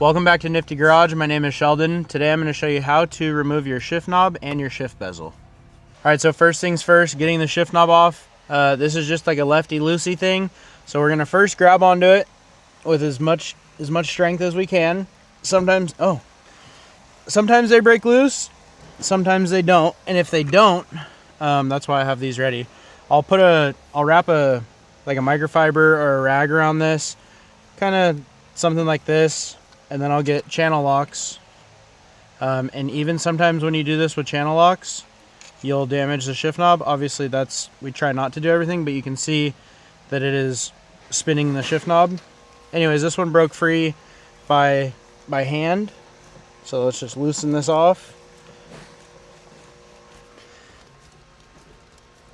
Welcome back to Nifty Garage. My name is Sheldon. Today I'm going to show you how to remove your shift knob and your shift bezel. Alright, so first things first, getting the shift knob off. This is just like a lefty-loosey thing. So we're going to first grab onto it with as much strength as we can. Sometimes they break loose, sometimes they don't. And if they don't, that's why I have these ready. I'll wrap a microfiber or a rag around this, kind of something like this. And then I'll get channel locks. And even sometimes when you do this with channel locks, you'll damage the shift knob. Obviously we try not to do everything, but you can see that it is spinning the shift knob. Anyways, this one broke free by hand. So let's just loosen this off.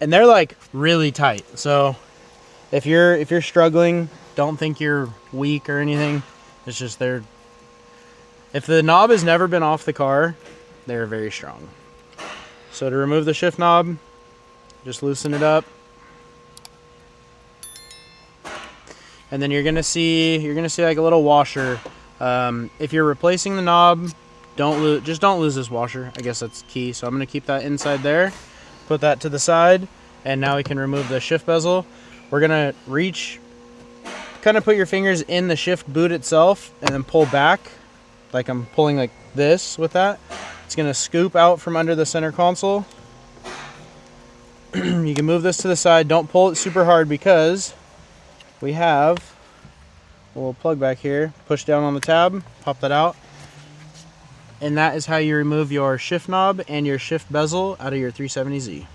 And they're like really tight. So if you're struggling, don't think you're weak or anything. It's just if the knob has never been off the car, they're very strong. So to remove the shift knob, just loosen it up. And then you're gonna see like a little washer. If you're replacing the knob, just don't lose this washer. I guess that's key. So I'm gonna keep that inside there, put that to the side, and now we can remove the shift bezel. We're gonna reach, kind of put your fingers in the shift boot itself and then pull back. Like I'm pulling like this with that. It's gonna scoop out from under the center console. You can move this to the side. Don't pull it super hard because we have a little plug back here. Push down on the tab, pop that out. And that is how you remove your shift knob and your shift bezel out of your 370Z.